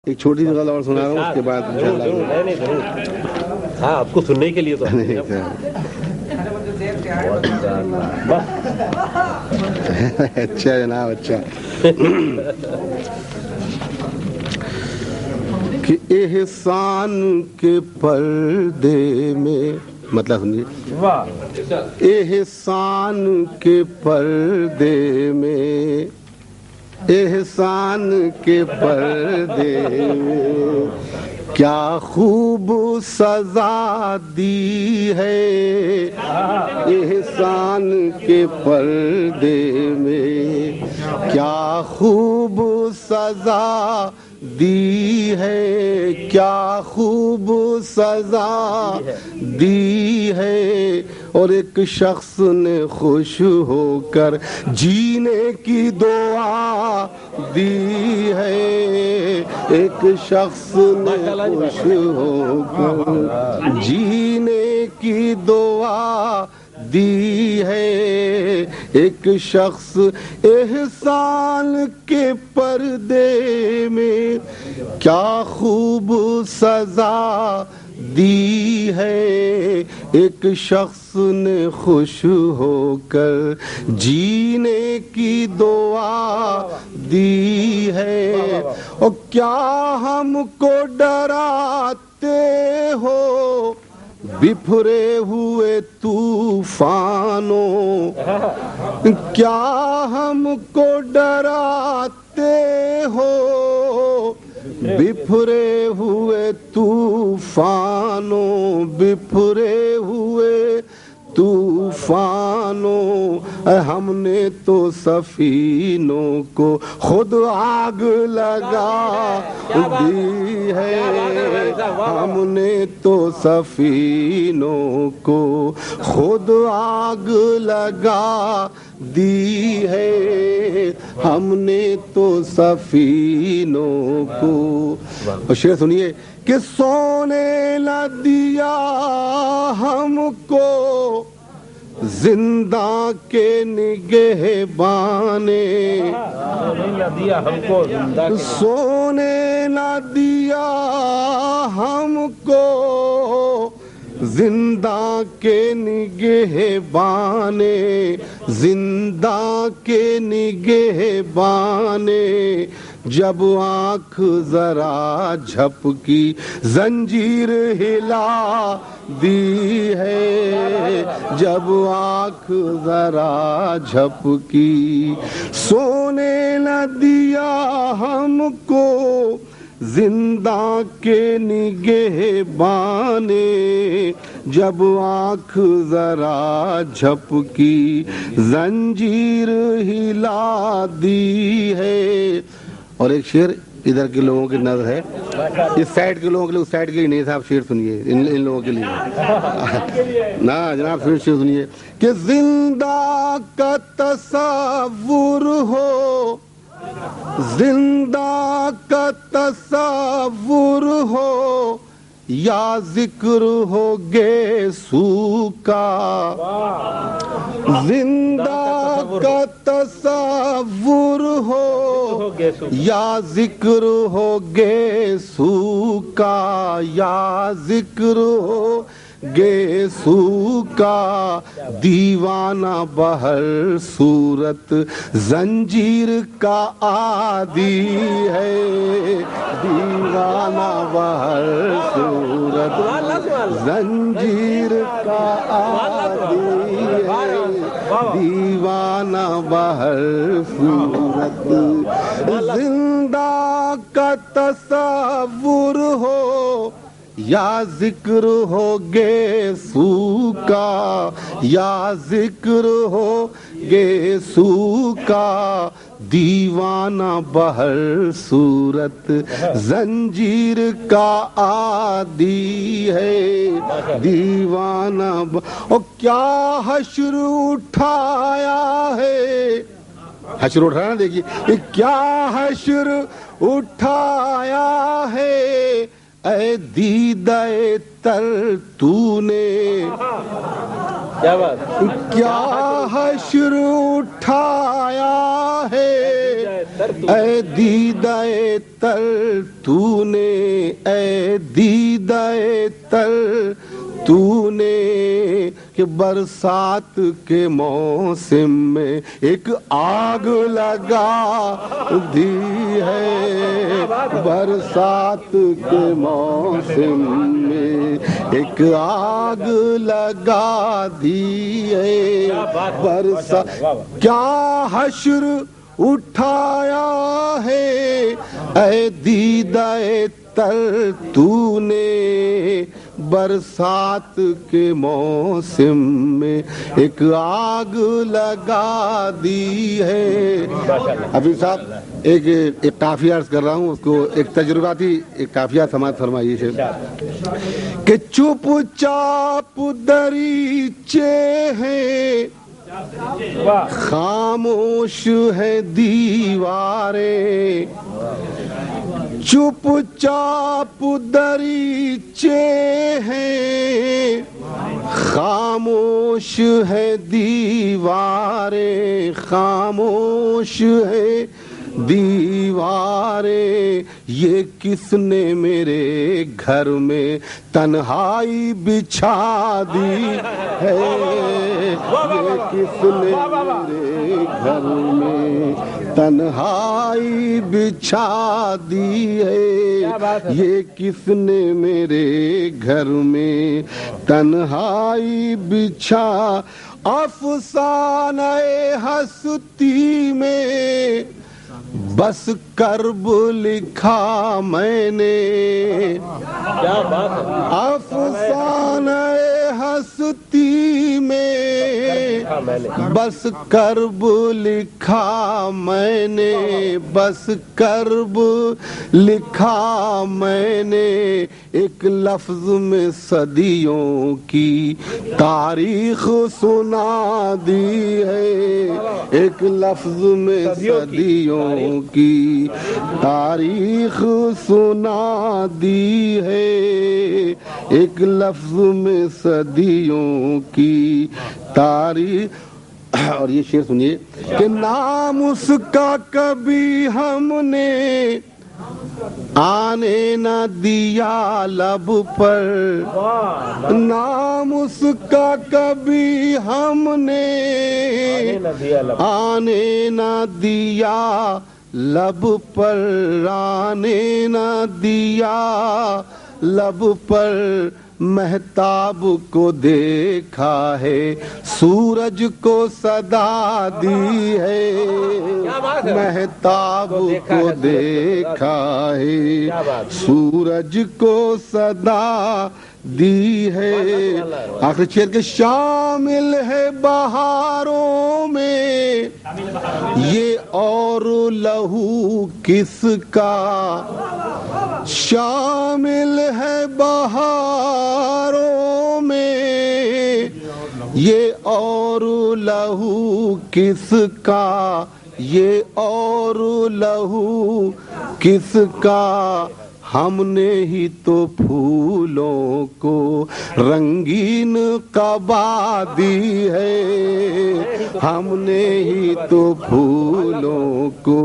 ایک چھوٹی سی غزل اور سنا رہا ہوں، اس کے بعد ہاں آپ کو سننے کے لیے تو اچھا جناب اچھا کہ احسان کے پردے میں، مطلب سمجھیے، احسان کے پردے میں، احسان کے پردے میں کیا خوب سزا دی ہے، احسان کے پردے میں کیا خوب سزا دی ہے، کیا خوب سزا دی ہے، اور ایک شخص نے خوش ہو کر جینے کی دعا دی ہے، ایک شخص نے خوش ہو کر جینے کی دعا دی ہے، ایک شخص احسان کے پردے میں کیا خوب سزا دی ہے، ایک شخص نے خوش ہو کر جینے کی دعا دی ہے، اور کیا ہم کو ڈراتے ہو بپھرے ہوئے طوفانوں، کیا ہم کو ڈراتے ہو بپھرے ہوئے طوفانوں، بپھرے ہوئے طوفانوں، ہم نے تو سفینوں کو خود آگ لگا دی ہے، ہم نے تو سفینوں کو خود آگ لگا دی ہے، ہم نے تو سفینوں کو۔ اور شعر سنیے کہ سونے نہ دیا ہم کو زندہ کے نگہبان، سونے نہ دیا ہم کو زندہ کے نگہبان، زندہ کے نگہبان، جب آنکھ ذرا جھپکی زنجیر ہلا دی ہے، جب آنکھ ذرا جھپکی سونے نہ دیا ہم کو زندہ کے نگہبان، جب آنکھ ذرا جھپکی زنجیر ہلا دی ہے۔ اور ایک شعر ادھر کے لوگوں کی نظر ہے، اس سائڈ کے لوگوں کے لیے، اس سائڈ کے نہیں تھا، آپ شعر سنیے ان لوگوں کے لیے نا جناب، شعر سنیے کہ زندہ کا تصور ہو، زندہ کا تصور ہو یا ذکر ہو گیسو کا، زندہ کا تصور ہو یا ذکر ہو گیسو کا، یا ذکر ہو گیسو کا، دیوانہ بہر صورت زنجیر کا عادی ہے، دیوانہ بہر صورت زنجیر کا عادی ہے، دیوانہ بہر صورت، زندہ کا تصور ہو یا ذکر ہو گیسو کا، یا ذکر ہو گیسو کا، دیوانہ بہر صورت زنجیر کا عادی ہے، دیوانہ اور کیا حشر اٹھایا ہے، حشر اٹھایا، دیکھیے کیا حشر اٹھایا ہے، اے دیدہ تر تو نے، کیا بات، کیا حشر اٹھایا ہے اے دیدہ تر تو نے، اے دیدہ تر تو نے کہ برسات کے موسم میں ایک آگ لگا دی ہے، برسات کے موسم میں ایک آگ لگا دی ہے، برسات کیا حشر اٹھایا ہے اے دیدہ تر تو نے، برسات کے موسم میں ایک آگ لگا دی ہے۔ ابھی صاحب ایک قافیہ عرض کر رہا ہوں، اس کو ایک تجرباتی ایک قافیہ سماعت فرمائیے سے کہ چپ چاپ دریچے ہیں، خاموش ہے دیواریں، چپ چاپ دریچے ہیں، خاموش ہے دیواریں، خاموش ہے دیواریں، یہ کس نے میرے گھر میں تنہائی بچھا دی ہے، یہ کس نے میرے گھر میں تنہائی بچھا دی ہے، یہ کس نے میرے گھر میں تنہائی بچھا، افسانہ ہستی میں بس کرب لکھا میں نے، افسانہ ہستی میں بس کرب لکھا میں نے، بس کرب لکھا میں نے، ایک لفظ میں صدیوں کی تاریخ سنا دی ہے، ایک لفظ میں صدیوں کی تاریخ سنا دی ہے، ایک لفظ میں صدیوں کی تاریخ۔ اور یہ شعر سنیے کہ نام اس کا کبھی ہم نے آنے نہ دیا لب پر، نام اس کا کبھی ہم نے آنے نہ دیا لب پر، آنے نہ دیا لب پر، مہتاب کو دیکھا ہے سورج کو صدا دی ہے، مہتاب کو دیکھا ہے سورج کو صدا دی ہے۔ آخر شعر کے شامل ہے بہاروں میں یہ اور لہو کس کا، شامل ہے بہاروں میں یہ اور لہو کس کا، یہ اور لہو کس کا، ہم نے ہی تو پھولوں کو رنگین قبا دی ہے، ہم نے ہی تو پھولوں کو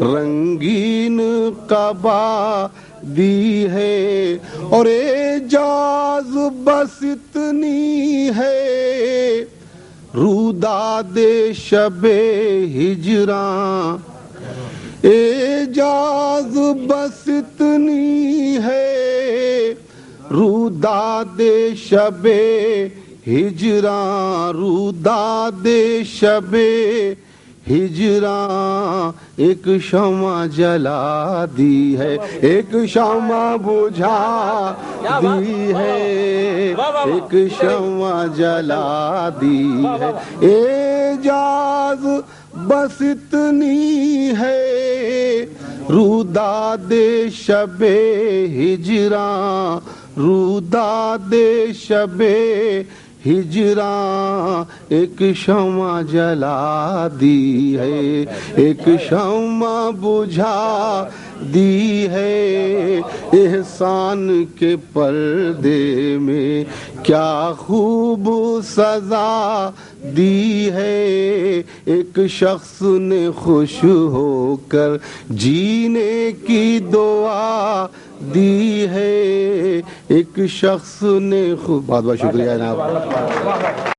رنگین قبا دی ہے، اور اعجاز بس اتنی ہے روداد شب ہجراں، اعجاز بس اتنی ہے روداد شب ہجراں، روداد شب ہجراں، ایک شمع جلا دی ہے ایک شمع بجھا دی ہے، ایک شمع جلا دی ہے، اعجاز بس اتنی ہے روداد شب ہجراں، روداد شب ہجراں ایک شمع جلا دی ہے، ایک شمع بجھا دی ہے، احسان کے پردے میں کیا خوب سزا دی ہے، ایک شخص نے خوش ہو کر جینے کی دعا دی ہے، ایک شخص نے بہت بہت شکریہ جناب.